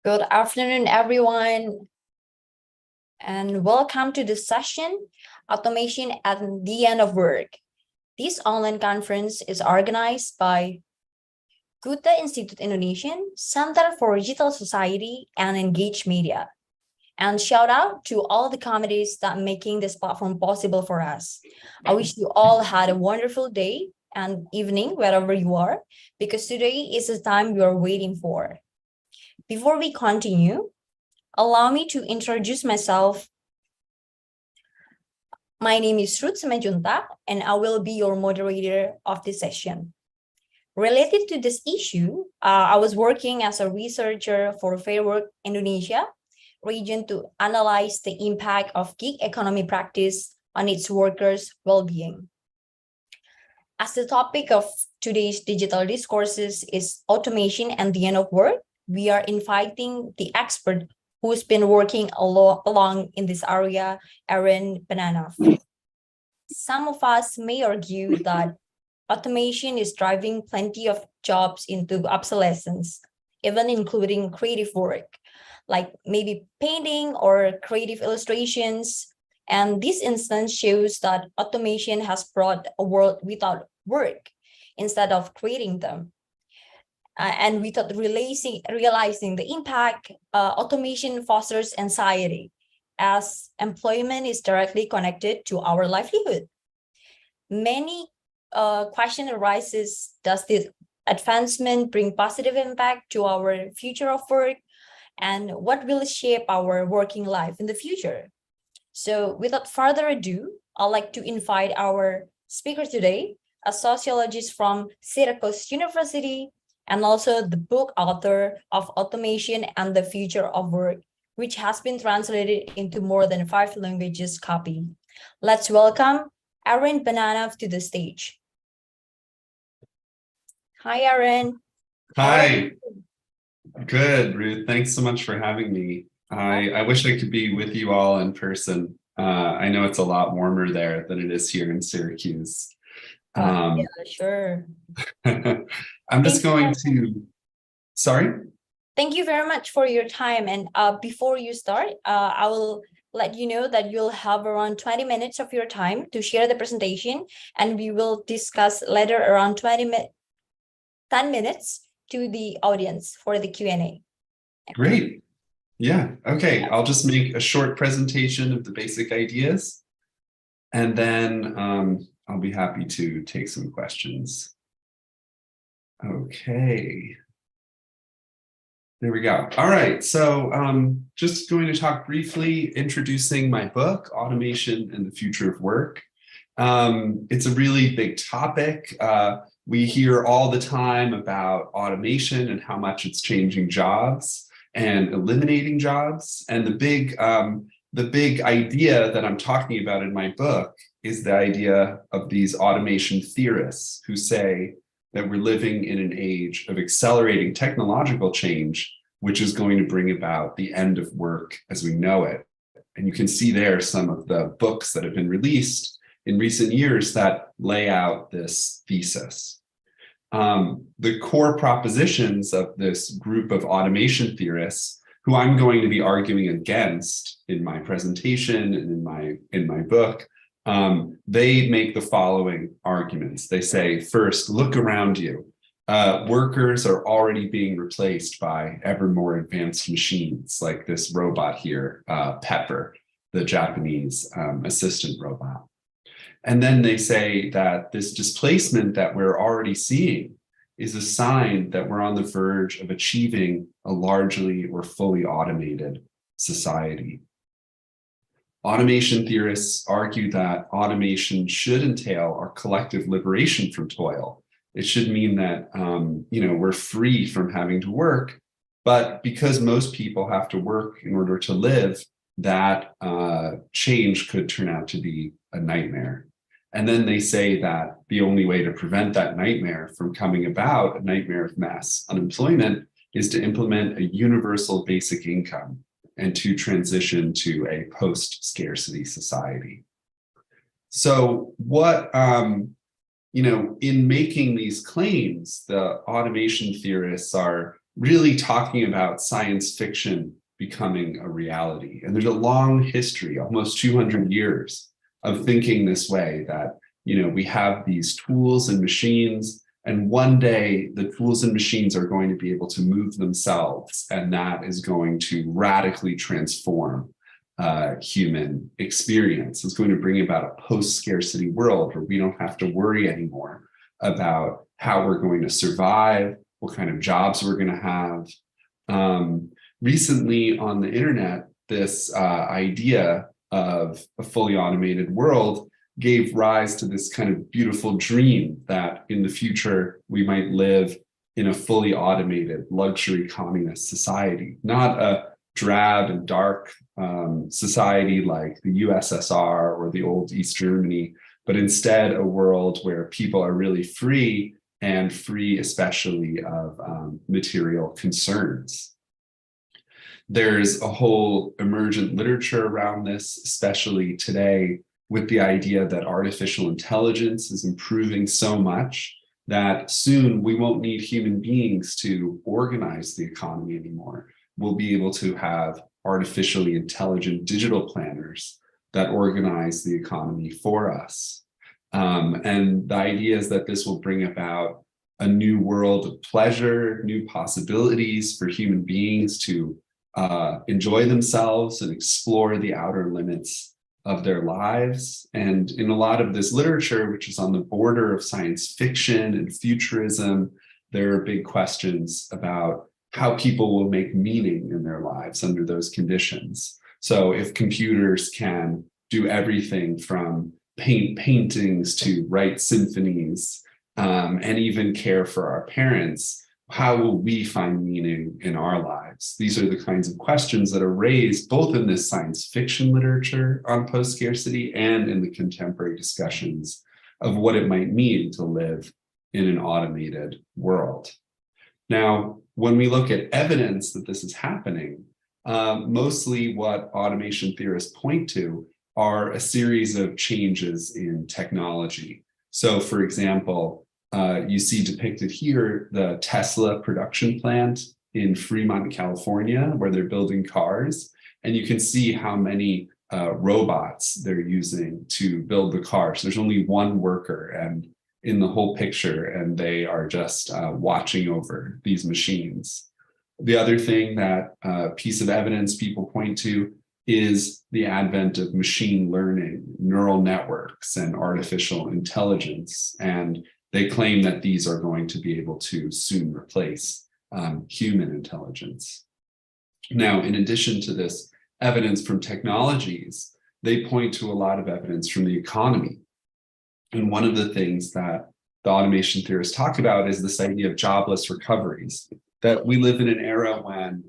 Good afternoon, everyone, and welcome to this session, Automation at the End of Work. This online conference is organized by Goethe Institute Indonesian, Center for Digital Society, and Engage Media. And shout out to all the committees that making this platform possible for us. I wish you all had a wonderful day and evening, wherever you are, because today is the time we are waiting for. Before we continue, allow me to introduce myself. My name is Ruth Simanjuntak, and I will be your moderator of this session. Related to this issue, I was working as a researcher for Fair Work Indonesia region to analyze the impact of gig economy practice on its workers' well-being. As the topic of today's digital discourses is automation and the end of work, we are inviting the expert who's been working along in this area, Benanav. Some of us may argue that automation is driving plenty of jobs into obsolescence, even including creative work, like maybe painting or creative illustrations. And this instance shows that automation has brought a world without work instead of creating them. And without realizing the impact, automation fosters anxiety as employment is directly connected to our livelihood. Many question arises, does this advancement bring positive impact to our future of work? And what will shape our working life in the future? So without further ado, I'd like to invite our speaker today, a sociologist from Syracuse University, and also the book author of Automation and the Future of Work, which has been translated into more than 5 languages copy. Let's welcome Benanav to the stage. Hi, Aaron. Hi. Good, Ruth. Thanks so much for having me. I wish I could be with you all in person. I know it's a lot warmer there than it is here in Syracuse. Yeah, sure. I'm just going to, sorry? Thank you very much for your time. And before you start, I will let you know that you'll have around 20 minutes of your time to share the presentation, and we will discuss later around 10 minutes to the audience for the Q&A. Great. Yeah, okay. I'll just make a short presentation of the basic ideas, and then I'll be happy to take some questions. Okay. There we go. All right, so just going to talk briefly, introducing my book, Automation and the Future of Work. It's a really big topic. We hear all the time about automation and how much it's changing jobs and eliminating jobs. And the big idea that I'm talking about in my book is the idea of these automation theorists who say that we're living in an age of accelerating technological change, which is going to bring about the end of work as we know it. And you can see there some of the books that have been released in recent years that lay out this thesis. The core propositions of this group of automation theorists, who I'm going to be arguing against in my presentation and in my book, they make the following arguments. They say, first, look around you. Workers are already being replaced by ever more advanced machines, like this robot here, Pepper, the Japanese assistant robot. And then they say that this displacement that we're already seeing is a sign that we're on the verge of achieving a largely or fully automated society. Automation theorists argue that automation should entail our collective liberation from toil. It should mean that we're free from having to work, but because most people have to work in order to live, that change could turn out to be a nightmare. And then they say that the only way to prevent that nightmare from coming about, a nightmare of mass unemployment, is to implement a universal basic income and to transition to a post-scarcity society. So what, in making these claims, the automation theorists are really talking about science fiction becoming a reality. And there's a long history, almost 200 years, of thinking this way, that we have these tools and machines, and one day the tools and machines are going to be able to move themselves, and that is going to radically transform human experience. It's going to bring about a post-scarcity world where we don't have to worry anymore about how we're going to survive, what kind of jobs we're going to have. Recently on the internet, this idea of a fully automated world gave rise to this kind of beautiful dream that in the future we might live in a fully automated luxury communist society, not a drab and dark society like the USSR or the old East Germany, but instead a world where people are really free, and free especially of material concerns. There's a whole emergent literature around this, especially today, with the idea that artificial intelligence is improving so much that soon we won't need human beings to organize the economy anymore. We'll be able to have artificially intelligent digital planners that organize the economy for us. And the idea is that this will bring about a new world of pleasure, new possibilities for human beings to enjoy themselves and explore the outer limits of their lives. And in a lot of this literature, which is on the border of science fiction and futurism, there are big questions about how people will make meaning in their lives under those conditions. So if computers can do everything from paint paintings to write symphonies, and even care for our parents, how will we find meaning in our lives? These are the kinds of questions that are raised both in this science fiction literature on post-scarcity and in the contemporary discussions of what it might mean to live in an automated world. Now, when we look at evidence that this is happening, mostly what automation theorists point to are a series of changes in technology. So, for example, you see depicted here the Tesla production plant in Fremont, California, where they're building cars. And you can see how many robots they're using to build the cars. There's only one worker and in the whole picture, and they are just watching over these machines. The other thing that piece of evidence people point to is the advent of machine learning, neural networks, and artificial intelligence. And they claim that these are going to be able to soon replace human intelligence. Now, in addition to this evidence from technologies, they point to a lot of evidence from the economy. And one of the things that the automation theorists talk about is this idea of jobless recoveries, that we live in an era when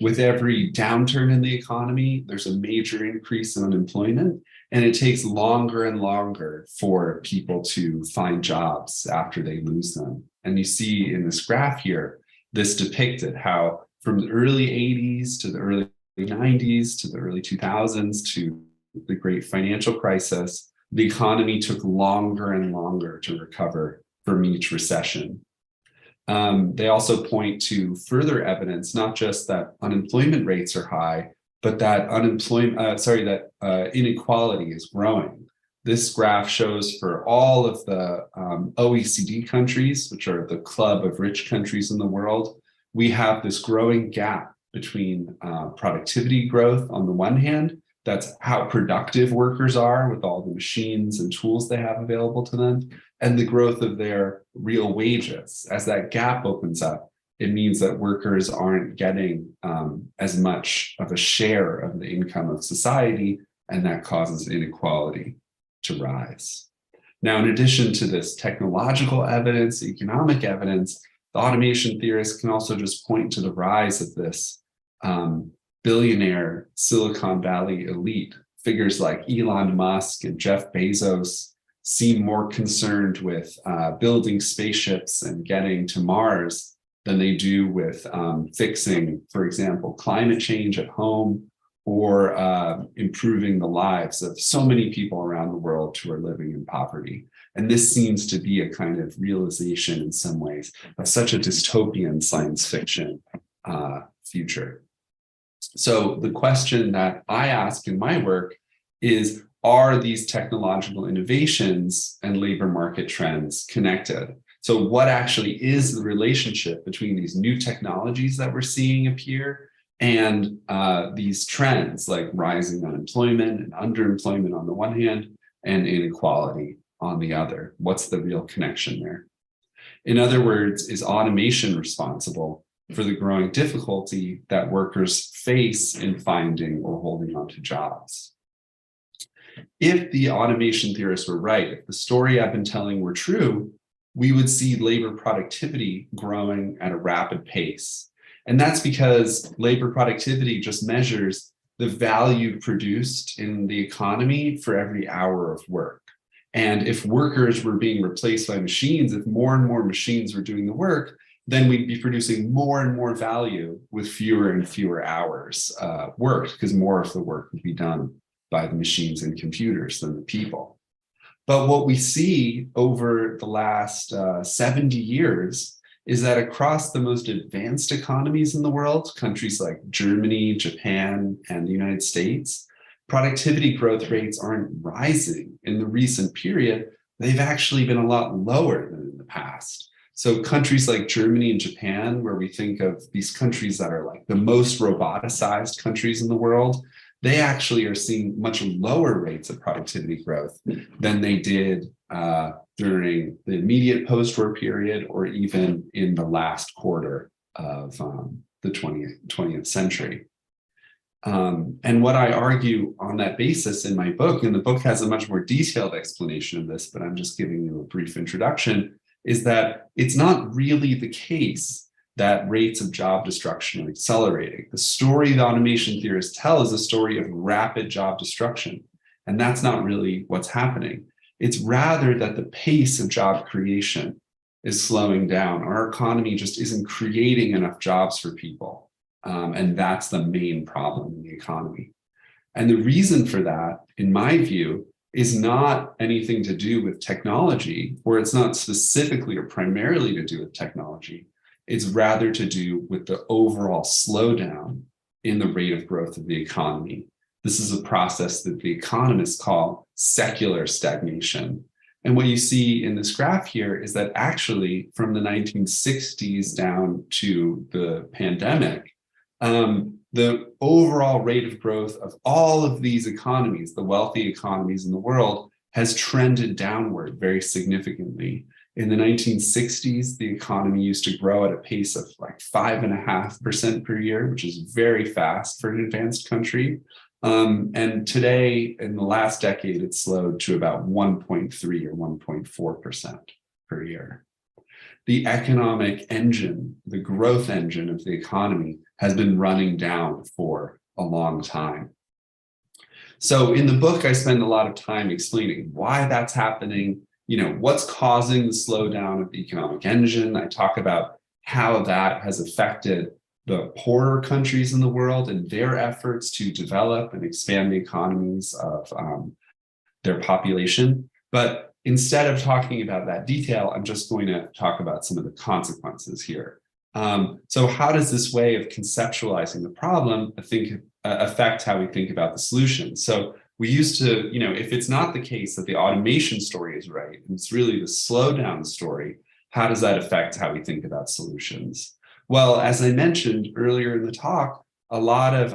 with every downturn in the economy, there's a major increase in unemployment, and it takes longer and longer for people to find jobs after they lose them. And you see in this graph here, this depicted how from the early 80s to the early 90s to the early 2000s to the great financial crisis, the economy took longer and longer to recover from each recession. They also point to further evidence, not just that unemployment rates are high, but that inequality is growing. This graph shows for all of the OECD countries, which are the club of rich countries in the world, we have this growing gap between productivity growth on the one hand, that's how productive workers are with all the machines and tools they have available to them, and the growth of their real wages. As that gap opens up, it means that workers aren't getting as much of a share of the income of society, and that causes inequality to rise. Now, in addition to this technological evidence, economic evidence, the automation theorists can also just point to the rise of this billionaire Silicon Valley elite. Figures like Elon Musk and Jeff Bezos seem more concerned with building spaceships and getting to Mars than they do with fixing, for example, climate change at home or improving the lives of so many people around the world who are living in poverty. And this seems to be a kind of realization in some ways of such a dystopian science fiction future. So the question that I ask in my work is, are these technological innovations and labor market trends connected? So what actually is the relationship between these new technologies that we're seeing appear and these trends like rising unemployment and underemployment on the one hand and inequality on the other? What's the real connection there? In other words, is automation responsible for the growing difficulty that workers face in finding or holding on to jobs? If the automation theorists were right, if the story I've been telling were true, we would see labor productivity growing at a rapid pace. And that's because labor productivity just measures the value produced in the economy for every hour of work. And if workers were being replaced by machines, if more and more machines were doing the work, then we'd be producing more and more value with fewer and fewer hours worked, because more of the work would be done by the machines and computers than the people. But what we see over the last 70 years is that across the most advanced economies in the world, countries like Germany, Japan, and the United States, productivity growth rates aren't rising in the recent period. They've actually been a lot lower than in the past. So countries like Germany and Japan, where we think of these countries that are like the most roboticized countries in the world, they actually are seeing much lower rates of productivity growth than they did during the immediate post-war period or even in the last quarter of the 20th century. And what I argue on that basis in my book, and the book has a much more detailed explanation of this, but I'm just giving you a brief introduction, is that it's not really the case that rates of job destruction are accelerating. The story the automation theorists tell is a story of rapid job destruction. And that's not really what's happening. It's rather that the pace of job creation is slowing down. Our economy just isn't creating enough jobs for people. And that's the main problem in the economy. And the reason for that, in my view, is not anything to do with technology, or it's not specifically or primarily to do with technology. It's rather to do with the overall slowdown in the rate of growth of the economy. This is a process that the economists call secular stagnation. And what you see in this graph here is that actually from the 1960s down to the pandemic, the overall rate of growth of all of these economies, the wealthy economies in the world, has trended downward very significantly. In the 1960s, the economy used to grow at a pace of like 5.5% per year, which is very fast for an advanced country. And today, in the last decade, it's slowed to about 1.3 or 1.4% per year. The economic engine, the growth engine of the economy, has been running down for a long time. So in the book, I spend a lot of time explaining why that's happening, what's causing the slowdown of the economic engine. I talk about how that has affected the poorer countries in the world and their efforts to develop and expand the economies of their population. But instead of talking about that detail, I'm just going to talk about some of the consequences here. So how does this way of conceptualizing the problem affect how we think about the solution? So we used to, if it's not the case that the automation story is right, and it's really the slowdown story, how does that affect how we think about solutions? Well, as I mentioned earlier in the talk, a lot of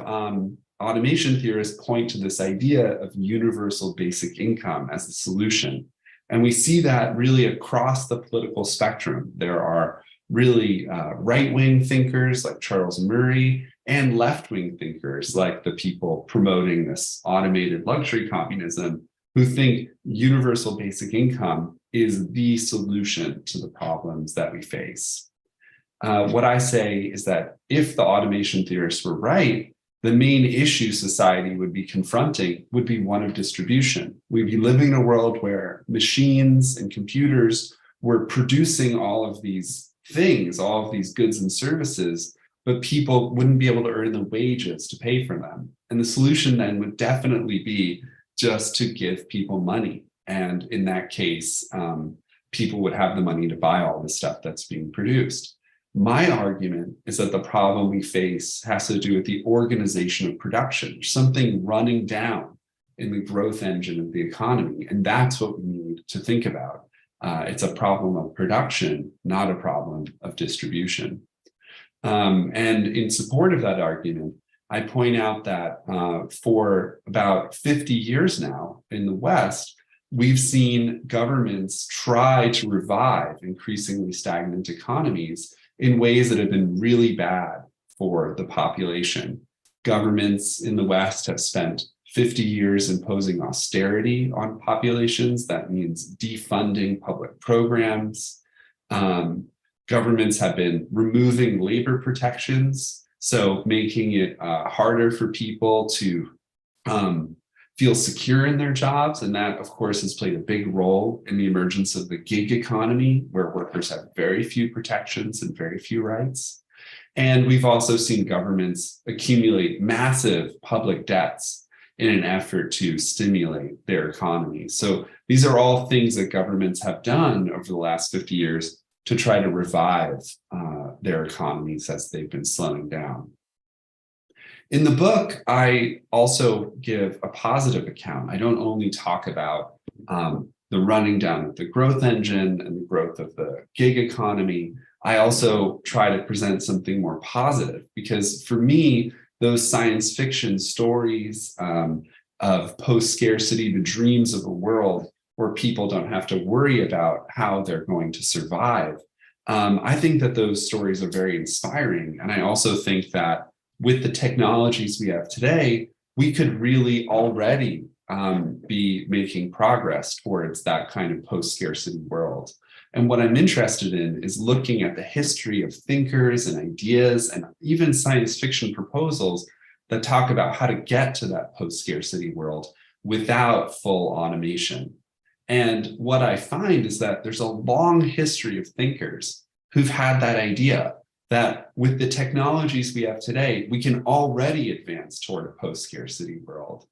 automation theorists point to this idea of universal basic income as the solution. And we see that really across the political spectrum. There are really right-wing thinkers like Charles Murray and left-wing thinkers like the people promoting this automated luxury communism who think universal basic income is the solution to the problems that we face. What I say is that if the automation theorists were right, the main issue society would be confronting would be one of distribution. We'd be living in a world where machines and computers were producing all of these things, all of these goods and services, but people wouldn't be able to earn the wages to pay for them. And the solution then would definitely be just to give people money And in that case, people would have the money to buy all the stuff that's being produced. My argument is that the problem we face has to do with the organization of production, something running down in the growth engine of the economy. And that's what we need to think about. It's a problem of production, not a problem of distribution. And in support of that argument, I point out that for about 50 years now in the West, we've seen governments try to revive increasingly stagnant economies in ways that have been really bad for the population. Governments in the West have spent 50 years imposing austerity on populations. That means defunding public programs. Governments have been removing labor protections, so making it harder for people to feel secure in their jobs. And that, of course, has played a big role in the emergence of the gig economy, where workers have very few protections and very few rights. And we've also seen governments accumulate massive public debts in an effort to stimulate their economy. So these are all things that governments have done over the last 50 years to try to revive their economies as they've been slowing down. In the book, I also give a positive account. I don't only talk about the running down of the growth engine and the growth of the gig economy. I also try to present something more positive, because for me, those science fiction stories of post-scarcity, the dreams of a world where people don't have to worry about how they're going to survive, I think that those stories are very inspiring. And I also think that with the technologies we have today, we could really already be making progress towards that kind of post-scarcity world. And what I'm interested in is looking at the history of thinkers and ideas and even science fiction proposals that talk about how to get to that post-scarcity world without full automation. And what I find is that there's a long history of thinkers who've had that idea that with the technologies we have today, we can already advance toward a post-scarcity world.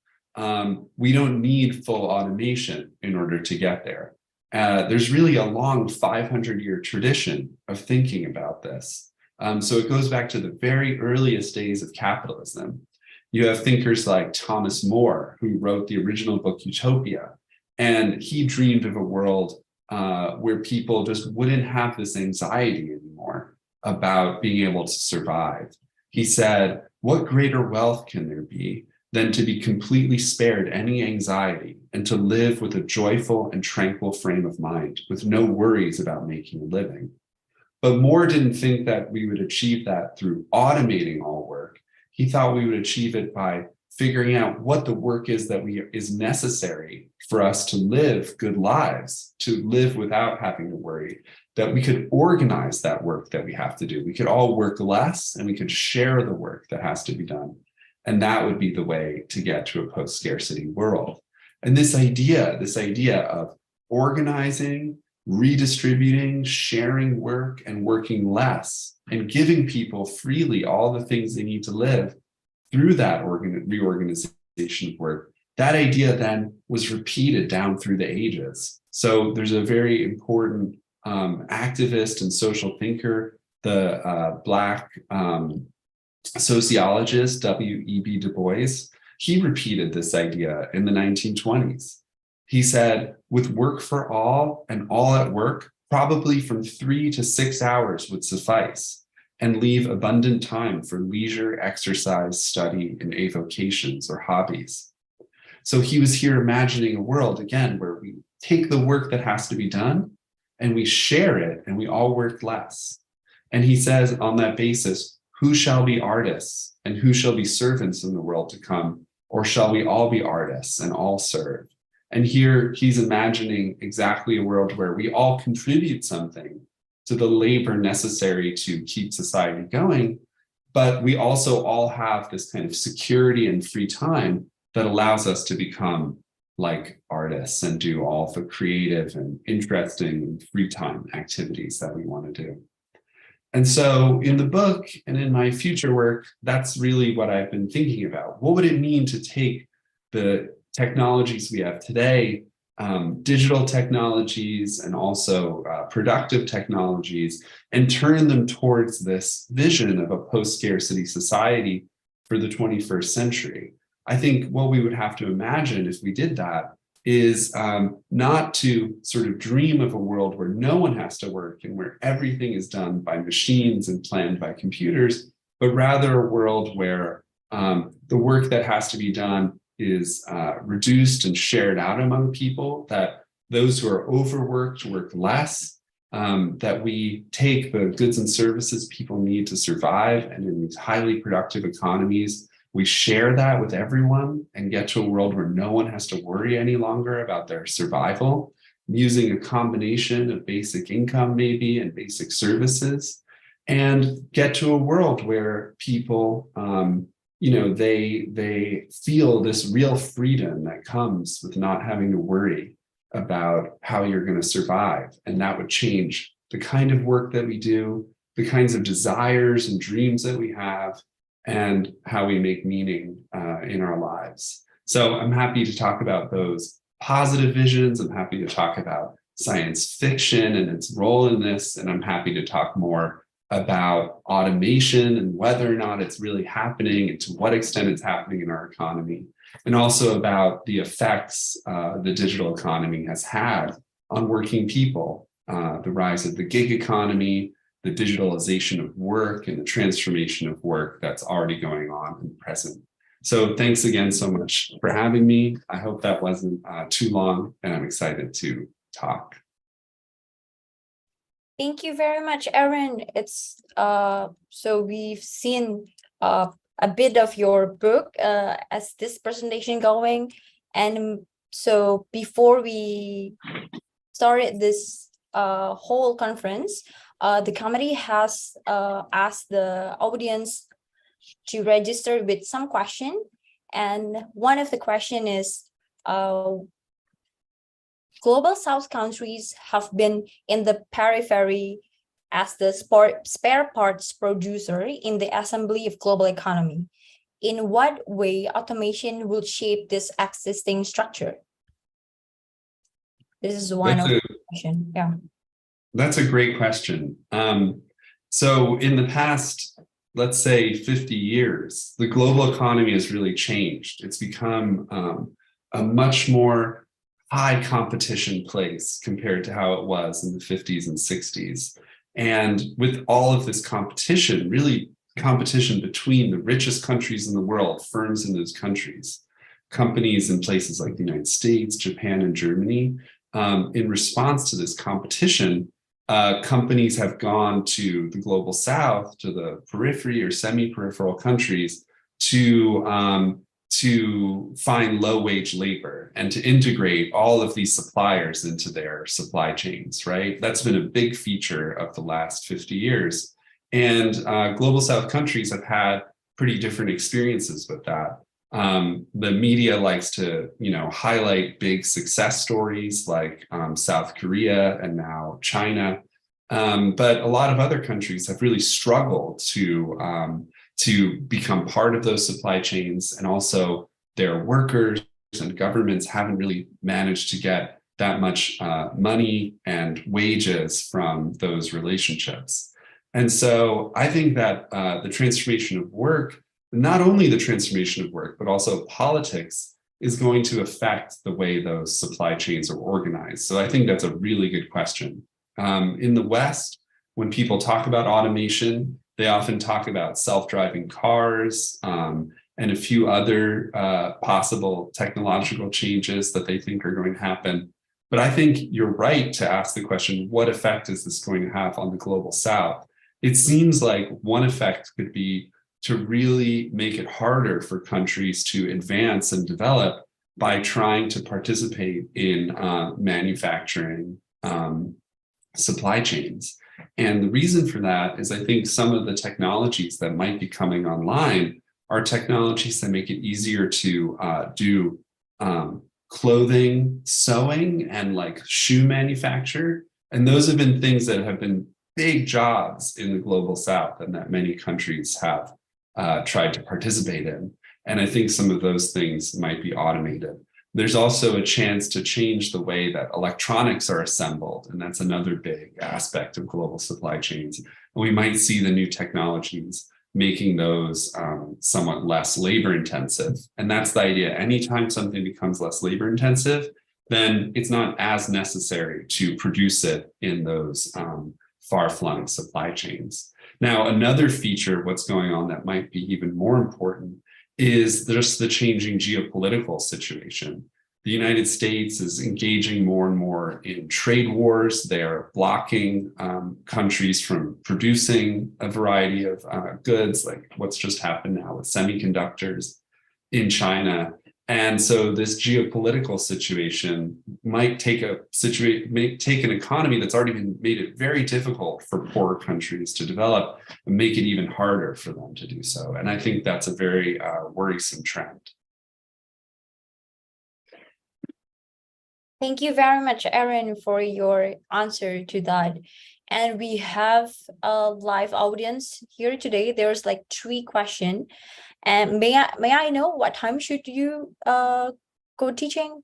We don't need full automation in order to get there. There's really a long 500-year tradition of thinking about this. So it goes back to the very earliest days of capitalism. You have thinkers like Thomas More, who wrote the original book Utopia, and he dreamed of a world where people just wouldn't have this anxiety anymore about being able to survive. He said, "What greater wealth can there be than to be completely spared any anxiety and to live with a joyful and tranquil frame of mind, with no worries about making a living?" But More didn't think that we would achieve that through automating all work. He thought we would achieve it by figuring out what the work is that is necessary for us to live good lives, to live without having to worry, that we could organize that work that we have to do. We could all work less and we could share the work that has to be done. And that would be the way to get to a post-scarcity world. And this idea of organizing, redistributing, sharing work, and working less, and giving people freely all the things they need to live through that reorganization of work, that idea then was repeated down through the ages. So there's a very important activist and social thinker, the Black sociologist W.E.B. Du Bois. He repeated this idea in the 1920s. He said, "With work for all and all at work, probably from 3 to 6 hours would suffice, and leave abundant time for leisure, exercise, study, and avocations or hobbies." So he was here imagining a world, again, where we take the work that has to be done and we share it and we all work less. And he says on that basis, who shall be artists and who shall be servants in the world to come? Or shall we all be artists and all serve? And here he's imagining exactly a world where we all contribute something to the labor necessary to keep society going, but we also all have this kind of security and free time that allows us to become like artists and do all the creative and interesting and free time activities that we want to do. And so in the book and in my future work, that's really what I've been thinking about. What would it mean to take the technologies we have today digital technologies and also productive technologies, and turn them towards this vision of a post-scarcity society for the 21st century. I think what we would have to imagine if we did that is not to sort of dream of a world where no one has to work and where everything is done by machines and planned by computers, but rather a world where the work that has to be done is reduced and shared out among people, that those who are overworked work less, that we take the goods and services people need to survive, and in these highly productive economies, we share that with everyone and get to a world where no one has to worry any longer about their survival, using a combination of basic income maybe and basic services, and get to a world where people they feel this real freedom that comes with not having to worry about how you're going to survive. And that would change the kind of work that we do, the kinds of desires and dreams that we have, and how we make meaning in our lives. So I'm happy to talk about those positive visions. I'm happy to talk about science fiction and its role in this. And I'm happy to talk more about automation and whether or not it's really happening and to what extent it's happening in our economy, and also about the effects the digital economy has had on working people, the rise of the gig economy, the digitalization of work, and the transformation of work that's already going on in the present. So thanks again so much for having me. I hope that wasn't too long, and I'm excited to talk. Thank you very much, Aaron. It's so we've seen a bit of your book as this presentation going, and so before we started this whole conference, the committee has asked the audience to register with some question, and one of the question is, Global South countries have been in the periphery as the spare parts producer in the assembly of global economy. In what way automation will shape this existing structure? This is one of the questions. Yeah. That's a great question. So in the past, let's say 50 years, the global economy has really changed. It's become a much more high competition place compared to how it was in the 50s and 60s. And with all of this competition, really competition between the richest countries in the world, firms in those countries, companies in places like the United States, Japan, and Germany, in response to this competition, companies have gone to the global south, to the periphery or semi-peripheral countries to find low-wage labor and to integrate all of these suppliers into their supply chains, right? That's been a big feature of the last 50 years. And global south countries have had pretty different experiences with that. The media likes to, highlight big success stories like South Korea and now China. But a lot of other countries have really struggled to become part of those supply chains, and also their workers and governments haven't really managed to get that much money and wages from those relationships. And so I think that the transformation of work, not only the transformation of work, but also politics, is going to affect the way those supply chains are organized. So I think that's a really good question. In the West, when people talk about automation, they often talk about self-driving cars and a few other possible technological changes that they think are going to happen. But I think you're right to ask the question, what effect is this going to have on the global South? It seems like one effect could be to really make it harder for countries to advance and develop by trying to participate in manufacturing supply chains. And the reason for that is I think some of the technologies that might be coming online are technologies that make it easier to do clothing, sewing, and like shoe manufacture. And those have been things that have been big jobs in the global South and that many countries have tried to participate in. And I think some of those things might be automated. There's also a chance to change the way that electronics are assembled, and that's another big aspect of global supply chains. And we might see the new technologies making those somewhat less labor intensive. And that's the idea. Anytime something becomes less labor intensive, then it's not as necessary to produce it in those far-flung supply chains. Now, another feature of what's going on that might be even more important is just the changing geopolitical situation. The United States is engaging more and more in trade wars. They're blocking countries from producing a variety of goods, like what's just happened now with semiconductors in China. And so this geopolitical situation might take an economy that's already made it very difficult for poorer countries to develop and make it even harder for them to do so. And I think that's a very worrisome trend. Thank you very much, Aaron, for your answer to that. And we have a live audience here today. There's like 3 questions. And may I know what time should you go teaching?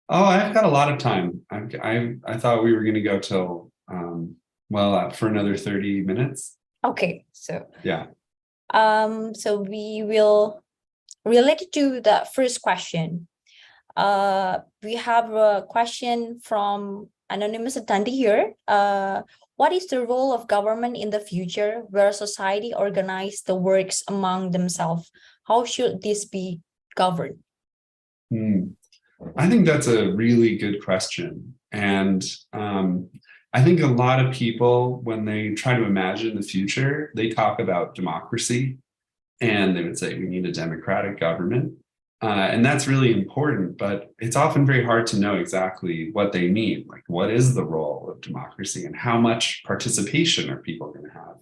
Oh, I've got a lot of time. I thought we were going to go till for another 30 minutes. Okay, so yeah. So we will relate to the first question. We have a question from anonymous attendee here. What is the role of government in the future where society organizes the works among themselves? How should this be governed? I think that's a really good question. And I think a lot of people, when they try to imagine the future, they talk about democracy and they would say we need a democratic government. And that's really important, but it's often very hard to know exactly what they mean. Like, what is the role of democracy and how much participation are people going to have?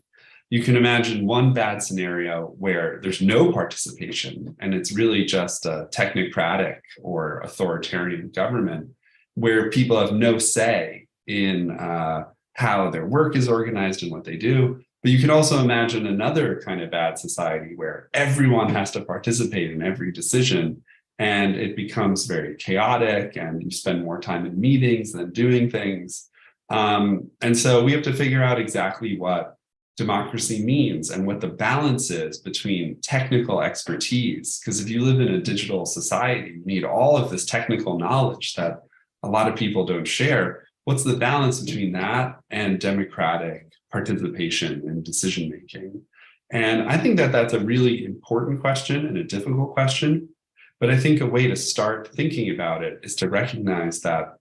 You can imagine one bad scenario where there's no participation and it's really just a technocratic or authoritarian government where people have no say in how their work is organized and what they do. But you can also imagine another kind of bad society where everyone has to participate in every decision and it becomes very chaotic and you spend more time in meetings than doing things. And so we have to figure out exactly what democracy means and what the balance is between technical expertise. Because if you live in a digital society, you need all of this technical knowledge that a lot of people don't share. What's the balance between that and democratic participation in decision-making? And I think that that's a really important question and a difficult question. But I think a way to start thinking about it is to recognize that,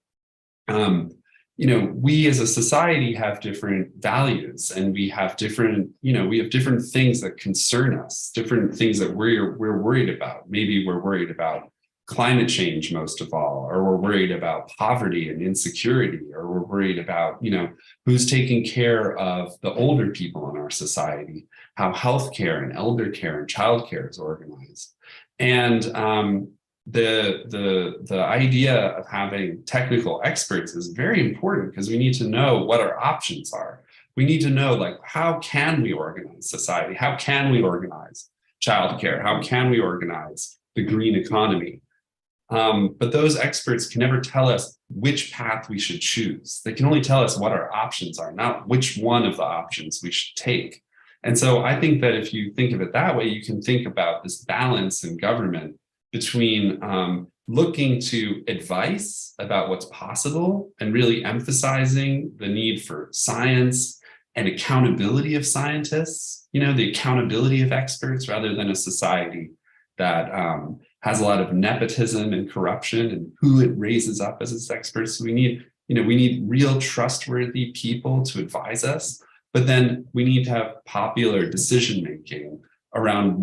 we as a society have different values and we have different things that concern us, different things that we're worried about. Maybe we're worried about climate change most of all, or we're worried about poverty and insecurity, or we're worried about, who's taking care of the older people in our society, how healthcare and elder care and childcare is organized. And the idea of having technical experts is very important because we need to know what our options are. We need to know, like, how can we organize society? How can we organize childcare? How can we organize the green economy? But those experts can never tell us which path we should choose. They can only tell us what our options are, not which one of the options we should take. And so I think that if you think of it that way, you can think about this balance in government between looking to advice about what's possible and really emphasizing the need for science and accountability of scientists, the accountability of experts, rather than a society that has a lot of nepotism and corruption and who it raises up as its experts. So we need real trustworthy people to advise us, but then we need to have popular decision-making around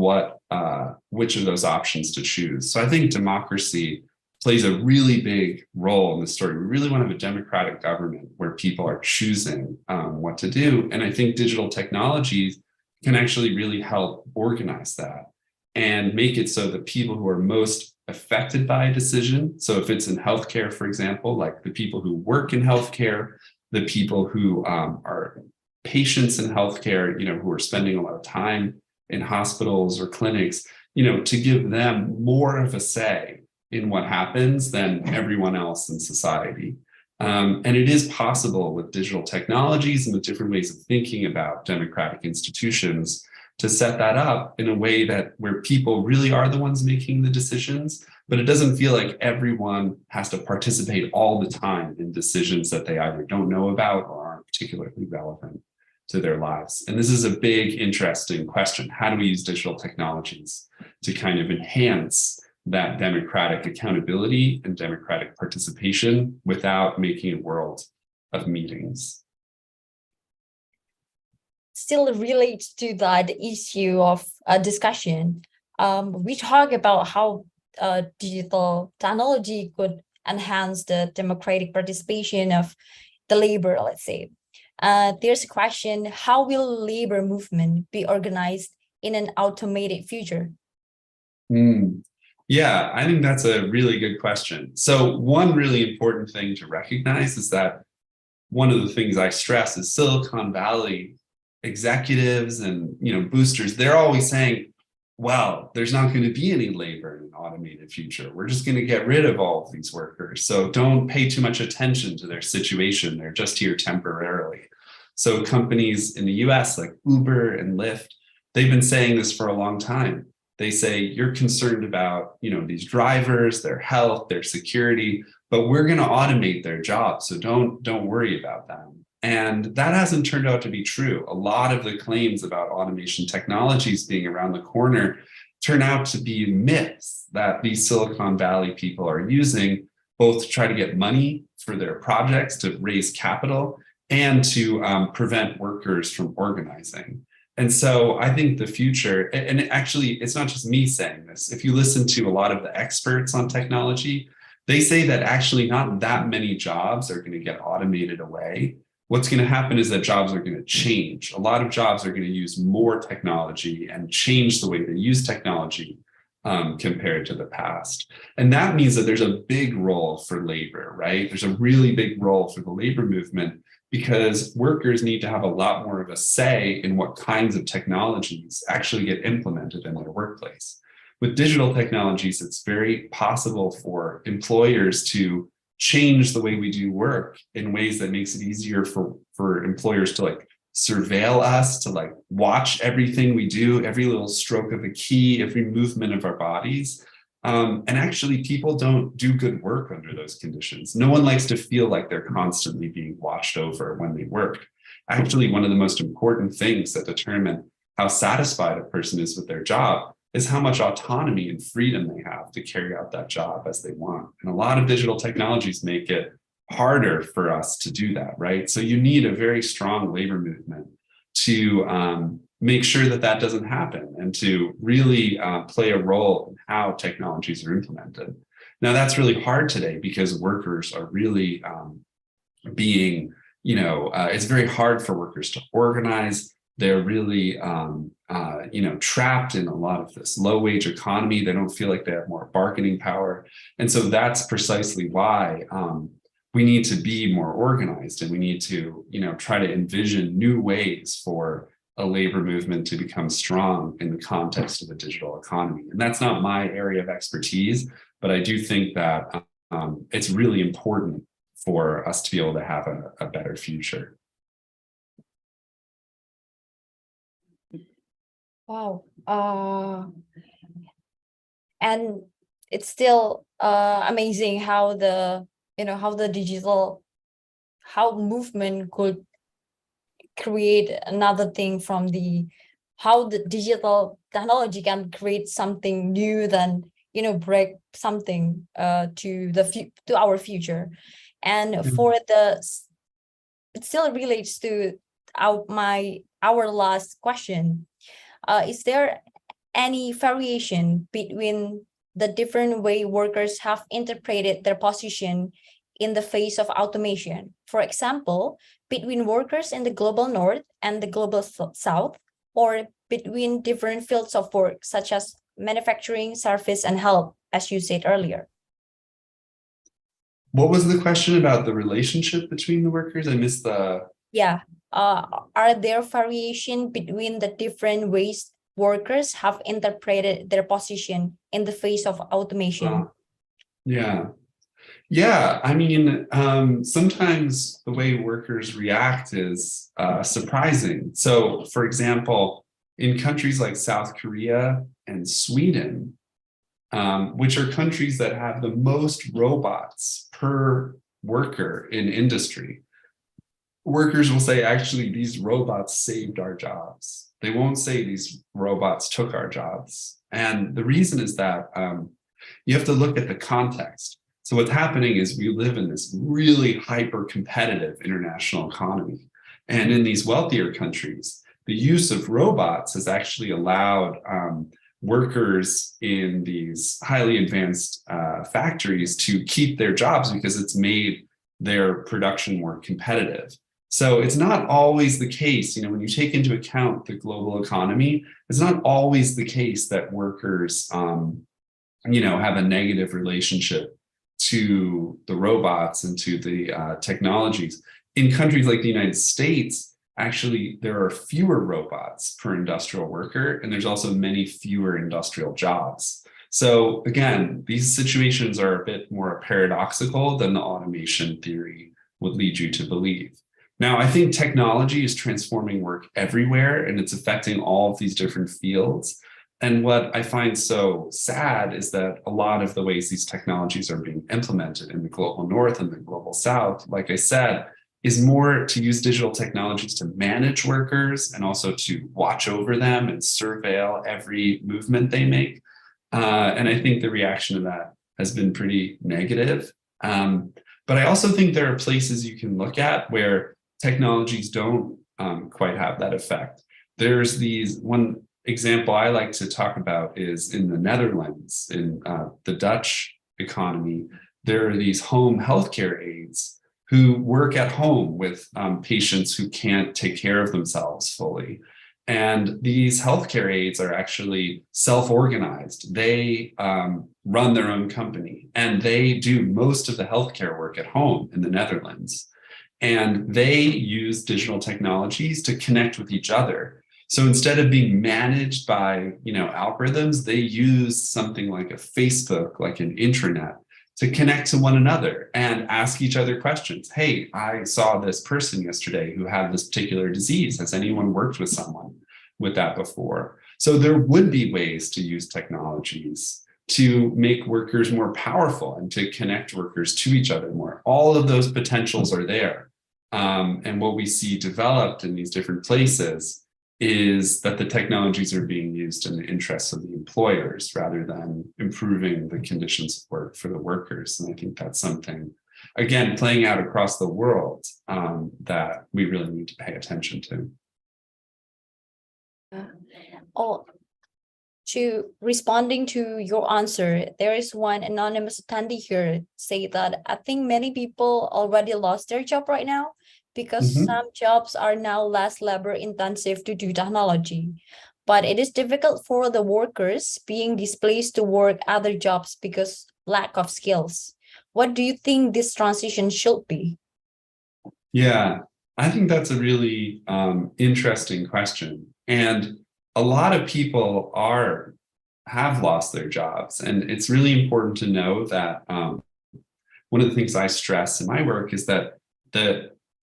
which of those options to choose. So I think democracy plays a really big role in the story. We really want to have a democratic government where people are choosing what to do. And I think digital technologies can actually really help organize that and make it so that people who are most affected by a decision, so if it's in healthcare, for example, like the people who work in healthcare, the people who are patients in healthcare, who are spending a lot of time in hospitals or clinics, to give them more of a say in what happens than everyone else in society. And it is possible with digital technologies and with different ways of thinking about democratic institutions to set that up in a way that where people really are the ones making the decisions, but it doesn't feel like everyone has to participate all the time in decisions that they either don't know about or aren't particularly relevant to their lives. And this is a big, interesting question. How do we use digital technologies to kind of enhance that democratic accountability and democratic participation without making a world of meetings? Still relates to the issue of discussion. We talk about how digital technology could enhance the democratic participation of the labor, let's say. There's a question, how will labor movement be organized in an automated future? Yeah, I think that's a really good question. So one really important thing to recognize is that one of the things I stress is Silicon Valley executives and boosters, they're always saying, well, there's not going to be any labor in an automated future. We're just going to get rid of all of these workers. So don't pay too much attention to their situation. They're just here temporarily. So companies in the US like Uber and Lyft, they've been saying this for a long time. They say, you're concerned about these drivers, their health, their security, but we're going to automate their jobs. So don't worry about them. And that hasn't turned out to be true. A lot of the claims about automation technologies being around the corner turn out to be myths that these Silicon Valley people are using, both to try to get money for their projects, to raise capital, and to prevent workers from organizing. And so I think the future, and actually, it's not just me saying this. If you listen to a lot of the experts on technology, they say that actually not that many jobs are going to get automated away. What's going to happen is that jobs are going to change. A lot of jobs are going to use more technology and change the way they use technology compared to the past. And that means that there's a big role for labor, right? There's a really big role for the labor movement because workers need to have a lot more of a say in what kinds of technologies actually get implemented in their workplace. With digital technologies, it's very possible for employers to change the way we do work in ways that makes it easier for employers to surveil us, to watch everything we do, every little stroke of a key, every movement of our bodies. And actually, people don't do good work under those conditions. No one likes to feel like they're constantly being watched over when they work. Actually, one of the most important things that determine how satisfied a person is with their job is how much autonomy and freedom they have to carry out that job as they want. And a lot of digital technologies make it harder for us to do that, right? So you need a very strong labor movement to make sure that that doesn't happen and to really play a role in how technologies are implemented. Now, that's really hard today because workers are really being, it's very hard for workers to organize. They're really, trapped in a lot of this low-wage economy. They don't feel like they have more bargaining power. And so that's precisely why we need to be more organized, and we need to, try to envision new ways for a labor movement to become strong in the context of a digital economy. And that's not my area of expertise, but I do think that it's really important for us to be able to have a better future. Wow. And it's still amazing how the how movement could create another thing from how the digital technology can create something new than break something to our future. And it still relates to our last question. Is there any variation between the different way workers have interpreted their position in the face of automation? For example, between workers in the global north and the global south, or between different fields of work, such as manufacturing, service, and health, as you said earlier. What was the question about the relationship between the workers? I missed the... Yeah. Are there variation between the different ways workers have interpreted their position in the face of automation? Yeah. Yeah, I mean, sometimes the way workers react is surprising. So, for example, in countries like South Korea and Sweden, which are countries that have the most robots per worker in industry, workers will say, actually, these robots saved our jobs. They won't say these robots took our jobs. And the reason is that you have to look at the context. So what's happening is we live in this really hyper competitive international economy. And in these wealthier countries, the use of robots has actually allowed workers in these highly advanced factories to keep their jobs because it's made their production more competitive. So it's not always the case, you know, when you take into account the global economy, it's not always the case that workers, you know, have a negative relationship to the robots and to the technologies. In countries like the United States, actually, there are fewer robots per industrial worker, and there's also many fewer industrial jobs. So again, these situations are a bit more paradoxical than the automation theory would lead you to believe. Now, I think technology is transforming work everywhere, and it's affecting all of these different fields. And what I find so sad is that a lot of the ways these technologies are being implemented in the global north and the global south, like I said, is more to use digital technologies to manage workers and also to watch over them and surveil every movement they make. And I think the reaction to that has been pretty negative. But I also think there are places you can look at where technologies don't quite have that effect. There's one example I like to talk about is in the Netherlands, in the Dutch economy, there are these home healthcare aides who work at home with patients who can't take care of themselves fully. And these healthcare aides are actually self-organized. They run their own company and they do most of the healthcare work at home in the Netherlands. And they use digital technologies to connect with each other. So instead of being managed by, you know, algorithms, they use something like a Facebook, like an intranet, to connect to one another and ask each other questions. Hey, I saw this person yesterday who had this particular disease. Has anyone worked with someone with that before? So there would be ways to use technologies to make workers more powerful and to connect workers to each other more. All of those potentials are there. And what we see developed in these different places is that the technologies are being used in the interests of the employers rather than improving the conditions of work for the workers. And I think that's something, again, playing out across the world that we really need to pay attention to. Oh, to responding to your answer, there is one anonymous attendee here say that I think many people already lost their job right now because some jobs are now less labor intensive due to technology. But it is difficult for the workers being displaced to work other jobs because lack of skills. What do you think this transition should be? Yeah, I think that's a really interesting question. And a lot of people have lost their jobs. And it's really important to know that one of the things I stress in my work is that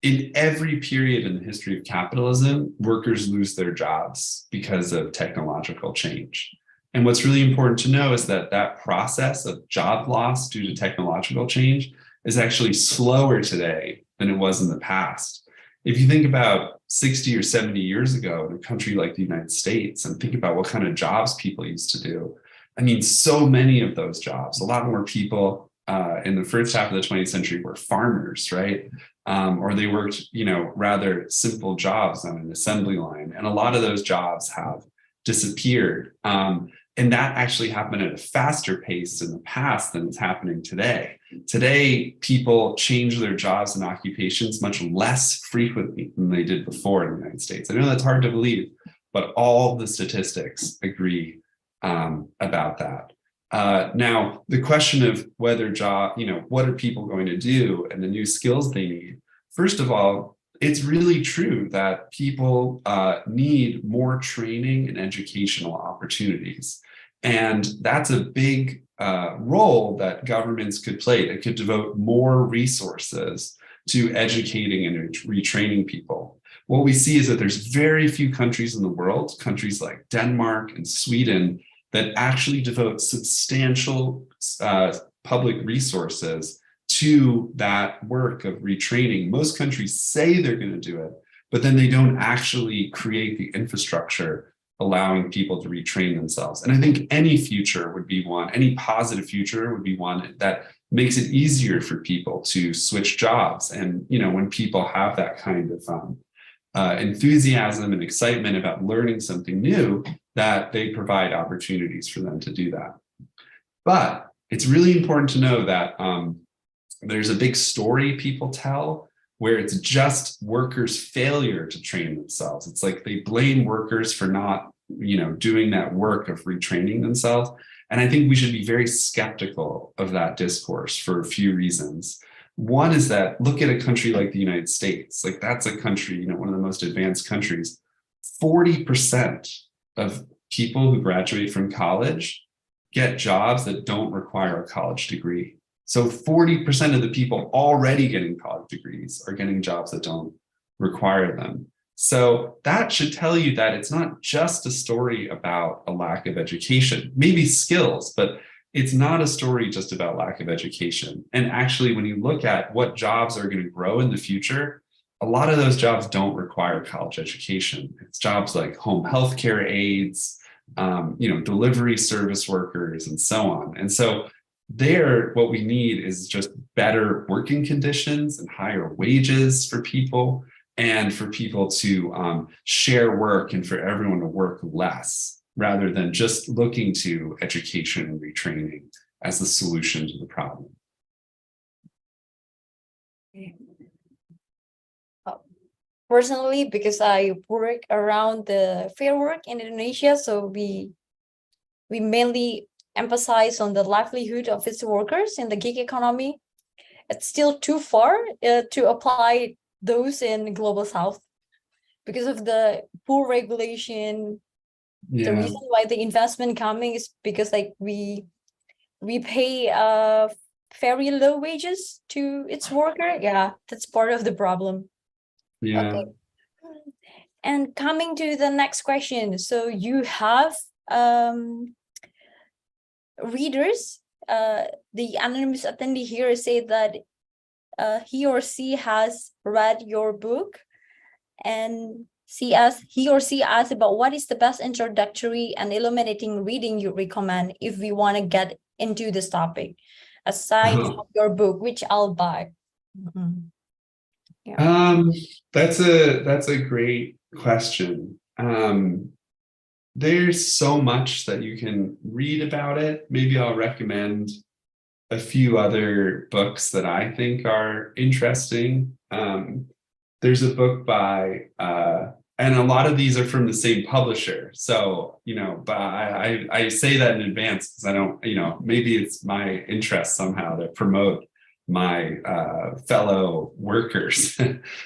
in every period in the history of capitalism, workers lose their jobs because of technological change. And what's really important to know is that that process of job loss due to technological change is actually slower today than it was in the past. If you think about 60 or 70 years ago in a country like the United States and think about what kind of jobs people used to do, I mean, so many of those jobs, a lot more people in the first half of the 20th century were farmers, right? Or they worked, you know, rather simple jobs on an assembly line. And a lot of those jobs have disappeared. And that actually happened at a faster pace in the past than it's happening today. Today, people change their jobs and occupations much less frequently than they did before in the United States. I know that's hard to believe, but all the statistics agree about that. Now, the question of whether what are people going to do and the new skills they need, first of all, it's really true that people need more training and educational opportunities. And that's a big role that governments could play. They could devote more resources to educating and retraining people. What we see is that there's very few countries in the world, countries like Denmark and Sweden, that actually devote substantial public resources to that work of retraining. Most countries say they're going to do it, but then they don't actually create the infrastructure allowing people to retrain themselves. And I think any future would be one, any positive future would be one that makes it easier for people to switch jobs. And, you know, when people have that kind of enthusiasm and excitement about learning something new, that they provide opportunities for them to do that. But it's really important to know that there's a big story people tell where it's just workers' failure to train themselves. It's like they blame workers for not, you know, doing that work of retraining themselves. And I think we should be very skeptical of that discourse for a few reasons. One is that look at a country like the United States. Like that's a country, you know, one of the most advanced countries. 40% of people who graduate from college get jobs that don't require a college degree. So 40% of the people already getting college degrees are getting jobs that don't require them. So that should tell you that it's not just a story about a lack of education, maybe skills, but it's not a story just about lack of education. And actually, when you look at what jobs are going to grow in the future, a lot of those jobs don't require college education. It's jobs like home healthcare aides, you know, delivery service workers, and so on. And so there, what we need is just better working conditions and higher wages for people, and for people to share work and for everyone to work less, rather than just looking to education and retraining as the solution to the problem. Personally, because I work around the fair work in Indonesia, so we mainly emphasize on the livelihood of its workers in the gig economy. It's still too far to apply those in global south because of the poor regulation. The reason why the investment coming is because like we pay very low wages to its worker. Yeah, that's part of the problem. Yeah. Okay. And coming to the next question, so you have readers. The anonymous attendee here say that he or she has read your book, and he or she asked about what is the best introductory and illuminating reading you recommend if we want to get into this topic, aside from your book, which I'll buy. Mm-hmm. Yeah. That's a great question. There's so much that you can read about it. Maybe I'll recommend a few other books that I think are interesting. There's a book by, and a lot of these are from the same publisher. So, you know, but I say that in advance because I don't, you know, maybe it's my interest somehow to promote my fellow workers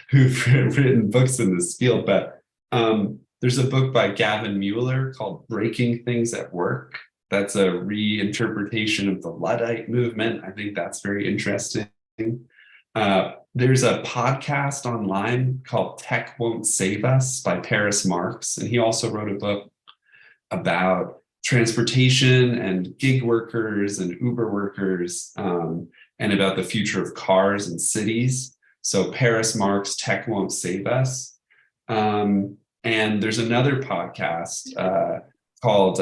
who've written books in this field. But there's a book by Gavin Mueller called Breaking Things at Work. That's a reinterpretation of the Luddite movement. I think that's very interesting. There's a podcast online called Tech Won't Save Us by Paris Marx. And he also wrote a book about transportation and gig workers and Uber workers, and about the future of cars and cities. So Paris Marx, Tech Won't Save Us. And there's another podcast called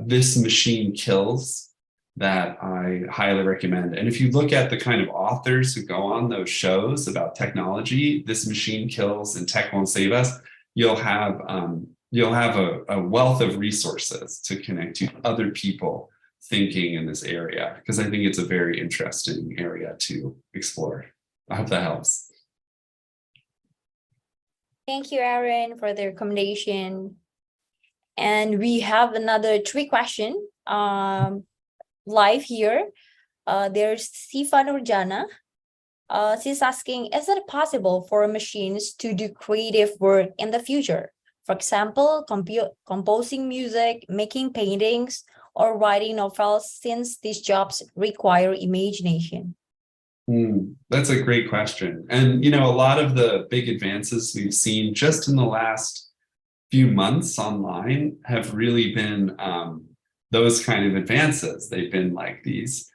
This Machine Kills that I highly recommend. And if you look at the kind of authors who go on those shows about technology, This Machine Kills and Tech Won't Save Us, you'll have a wealth of resources to connect to other people thinking in this area, because I think it's a very interesting area to explore. I hope that helps. Thank you, Aaron, for the recommendation. And we have another 3 questions live here. There's Sifa Nurjana. She's asking, is it possible for machines to do creative work in the future? For example, composing music, making paintings, or writing novels, since these jobs require imagination? That's a great question. And, a lot of the big advances we've seen just in the last few months online have really been those kind of advances. They've been like these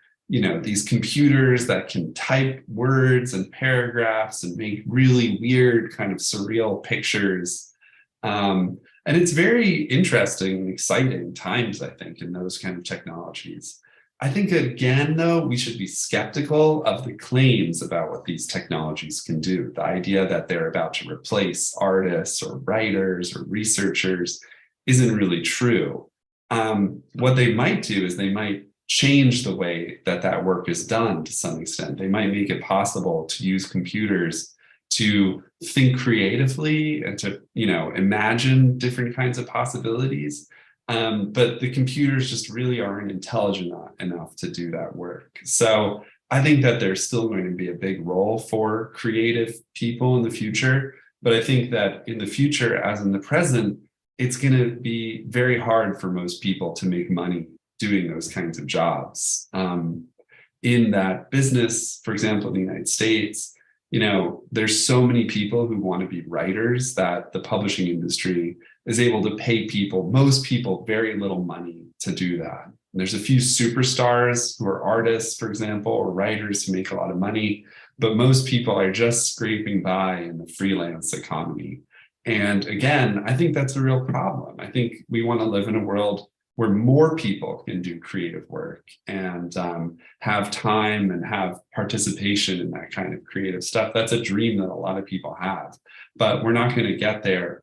computers that can type words and paragraphs and make really weird kind of surreal pictures. And it's very interesting and exciting times, I think, in those kind of technologies. I think, again, though, we should be skeptical of the claims about what these technologies can do. The idea that they're about to replace artists or writers or researchers isn't really true. What they might do is they might change the way that work is done to some extent. They might make it possible to use computers to think creatively and to, imagine different kinds of possibilities. But the computers just really aren't intelligent enough to do that work. So I think that there's still going to be a big role for creative people in the future. But I think that in the future, as in the present, it's going to be very hard for most people to make money doing those kinds of jobs. In that business, for example, in the United States, there's so many people who want to be writers that the publishing industry is able to pay most people, very little money to do that. And there's a few superstars who are artists, for example, or writers who make a lot of money, but most people are just scraping by in the freelance economy. And again, I think that's a real problem. I think we want to live in a world where more people can do creative work and have time and have participation in that kind of creative stuff. That's a dream that a lot of people have, but we're not going to get there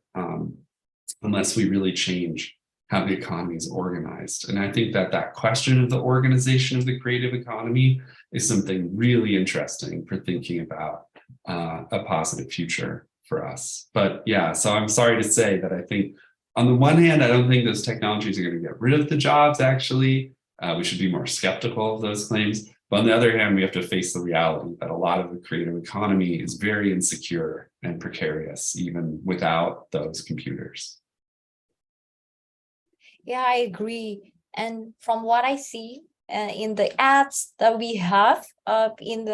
unless we really change how the economy is organized. And I think that question of the organization of the creative economy is something really interesting for thinking about a positive future for us. But yeah, so I'm sorry to say that I think on the one hand, I don't think those technologies are going to get rid of the jobs, actually. We should be more skeptical of those claims. But on the other hand, we have to face the reality that a lot of the creative economy is very insecure and precarious, even without those computers. Yeah, I agree. And from what I see in the ads that we have in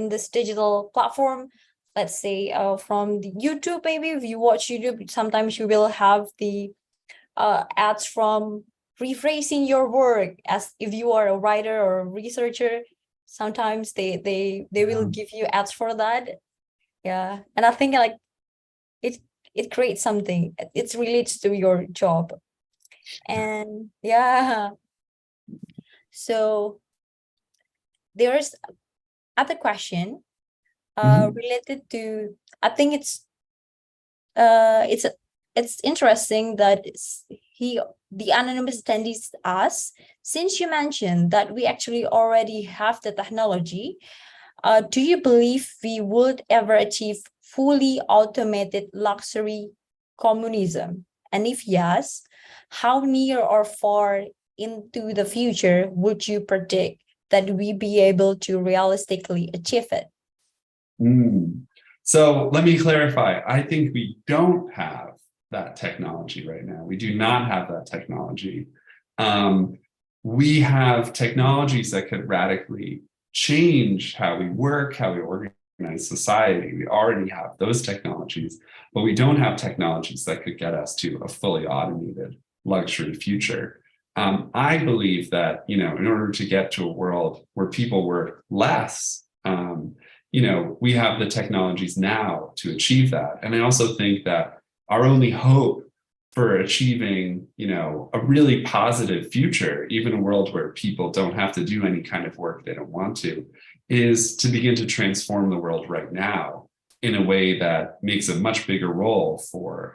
this digital platform, let's say from the YouTube, maybe if you watch YouTube, sometimes you will have the ads from rephrasing your work, as if you are a writer or a researcher. Sometimes they will give you ads for that. Yeah, and I think like it creates something. It relates to your job, and yeah. So there's other question. Related to, I think it's interesting that the anonymous attendees asked, since you mentioned that we actually already have the technology, do you believe we would ever achieve fully automated luxury communism? And if yes, how near or far into the future would you predict that we be able to realistically achieve it? So let me clarify. I think we don't have that technology right now. We do not have that technology. We have technologies that could radically change how we work, how we organize society. We already have those technologies, but we don't have technologies that could get us to a fully automated luxury future. I believe that, in order to get to a world where people work less, we have the technologies now to achieve that. And I also think that our only hope for achieving, a really positive future, even a world where people don't have to do any kind of work they don't want to, is to begin to transform the world right now in a way that makes a much bigger role for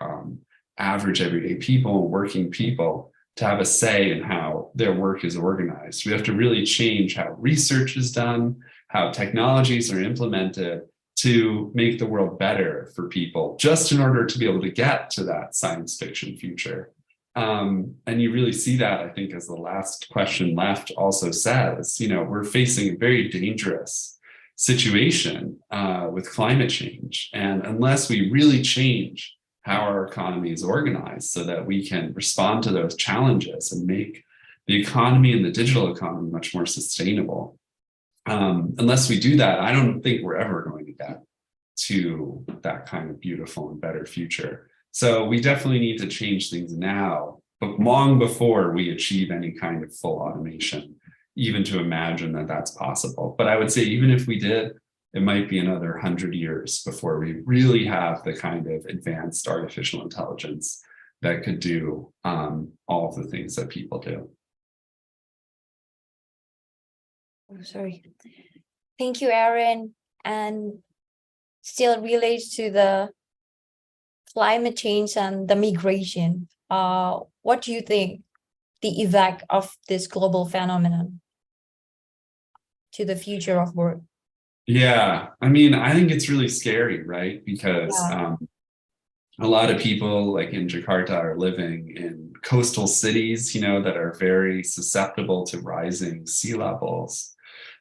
average everyday people, working people, to have a say in how their work is organized. We have to really change how research is done, how technologies are implemented to make the world better for people, just in order to be able to get to that science fiction future. And you really see that, I think, as the last question left also says, we're facing a very dangerous situation with climate change. And unless we really change how our economy is organized so that we can respond to those challenges and make the economy and the digital economy much more sustainable. Unless we do that, I don't think we're ever going to get to that kind of beautiful and better future. So we definitely need to change things now, but long before we achieve any kind of full automation, even to imagine that that's possible. But I would say even if we did, it might be another 100 years before we really have the kind of advanced artificial intelligence that could do all of the things that people do. Oh, sorry. Thank you, Aaron. And still relates to the climate change and the migration. What do you think the effect of this global phenomenon to the future of work? Yeah, I mean, I think it's really scary, right? Because a lot of people like in Jakarta are living in coastal cities, that are very susceptible to rising sea levels.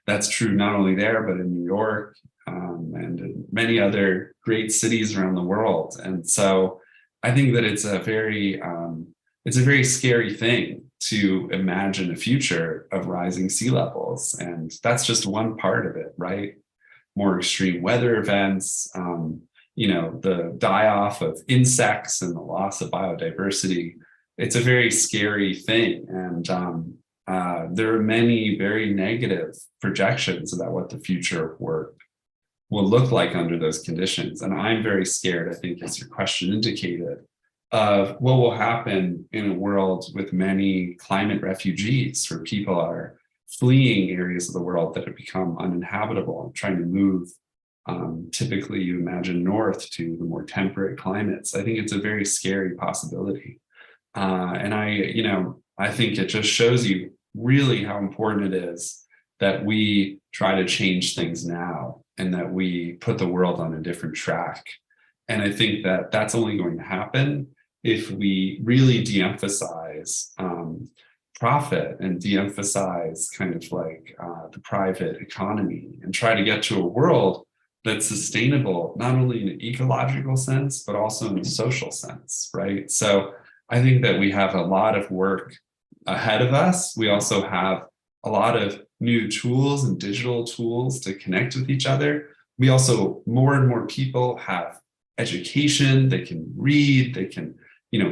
That's true not only there, but in New York and in many other great cities around the world. And so I think that it's a very scary thing to imagine a future of rising sea levels. And that's just one part of it, right? More extreme weather events, the die-off of insects and the loss of biodiversity. It's a very scary thing. And there are many very negative projections about what the future of work will look like under those conditions. And I'm very scared, I think, as your question indicated, of what will happen in a world with many climate refugees, where people are fleeing areas of the world that have become uninhabitable and trying to move. Typically, you imagine north to the more temperate climates. I think it's a very scary possibility. And I think it just shows you really how important it is that we try to change things now and that we put the world on a different track. And I think that that's only going to happen if we really de-emphasize profit and de-emphasize kind of like the private economy and try to get to a world that's sustainable, not only in an ecological sense, but also in a social sense, right? So I think that we have a lot of work ahead of us. We also have a lot of new tools and digital tools to connect with each other. We also, more and more people have education, they can read, they can,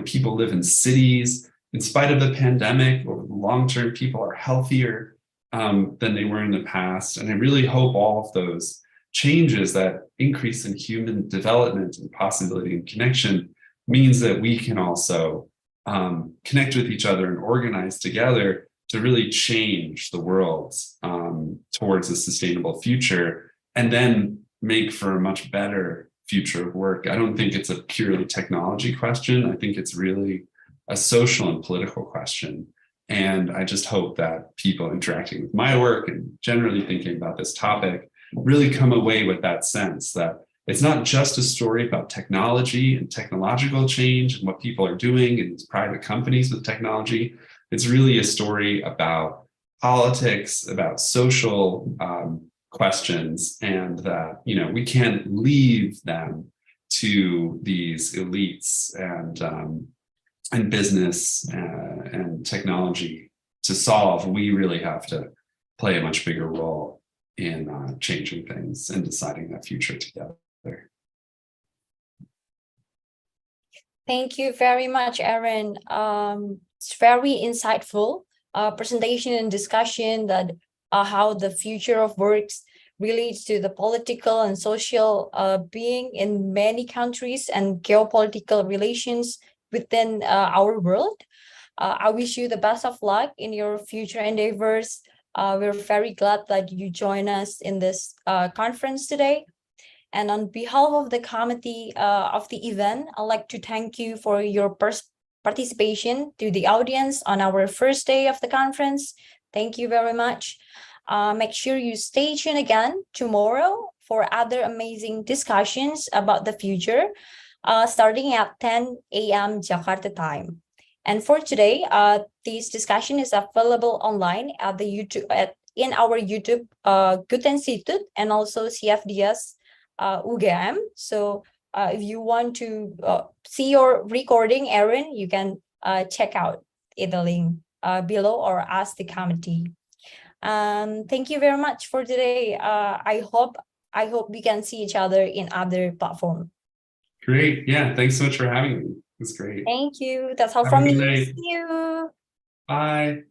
people live in cities. In spite of the pandemic, over the long term, people are healthier than they were in the past. And I really hope all of those changes, that increase in human development and possibility and connection, means that we can also connect with each other and organize together to really change the world towards a sustainable future, and then make for a much better future of work. I don't think it's a purely technology question. I think it's really a social and political question. And I just hope that people interacting with my work and generally thinking about this topic really come away with that sense that it's not just a story about technology and technological change and what people are doing in private companies with technology. It's really a story about politics, about social questions, and that we can't leave them to these elites and business and technology to solve. We really have to play a much bigger role in changing things and deciding that future together. Thank you very much, Aaron. It's very insightful presentation and discussion that how the future of works relates to the political and social being in many countries and geopolitical relations within our world. I wish you the best of luck in your future endeavors. We're very glad that you join us in this conference today. And on behalf of the committee of the event, I'd like to thank you for your participation to the audience on our first day of the conference. Thank you very much. Make sure you stay tuned again tomorrow for other amazing discussions about the future, starting at 10 a.m. Jakarta time. And for today, this discussion is available online at the YouTube in our YouTube Goethe Institute and also CFDS UGM. So if you want to see your recording, Aaron, you can check out the link. below or ask the committee. Thank you very much for today. I hope we can see each other in other platform. Great. Yeah. Thanks so much for having me. It's great. Thank you. That's all Have a from good me. night. See you. Bye.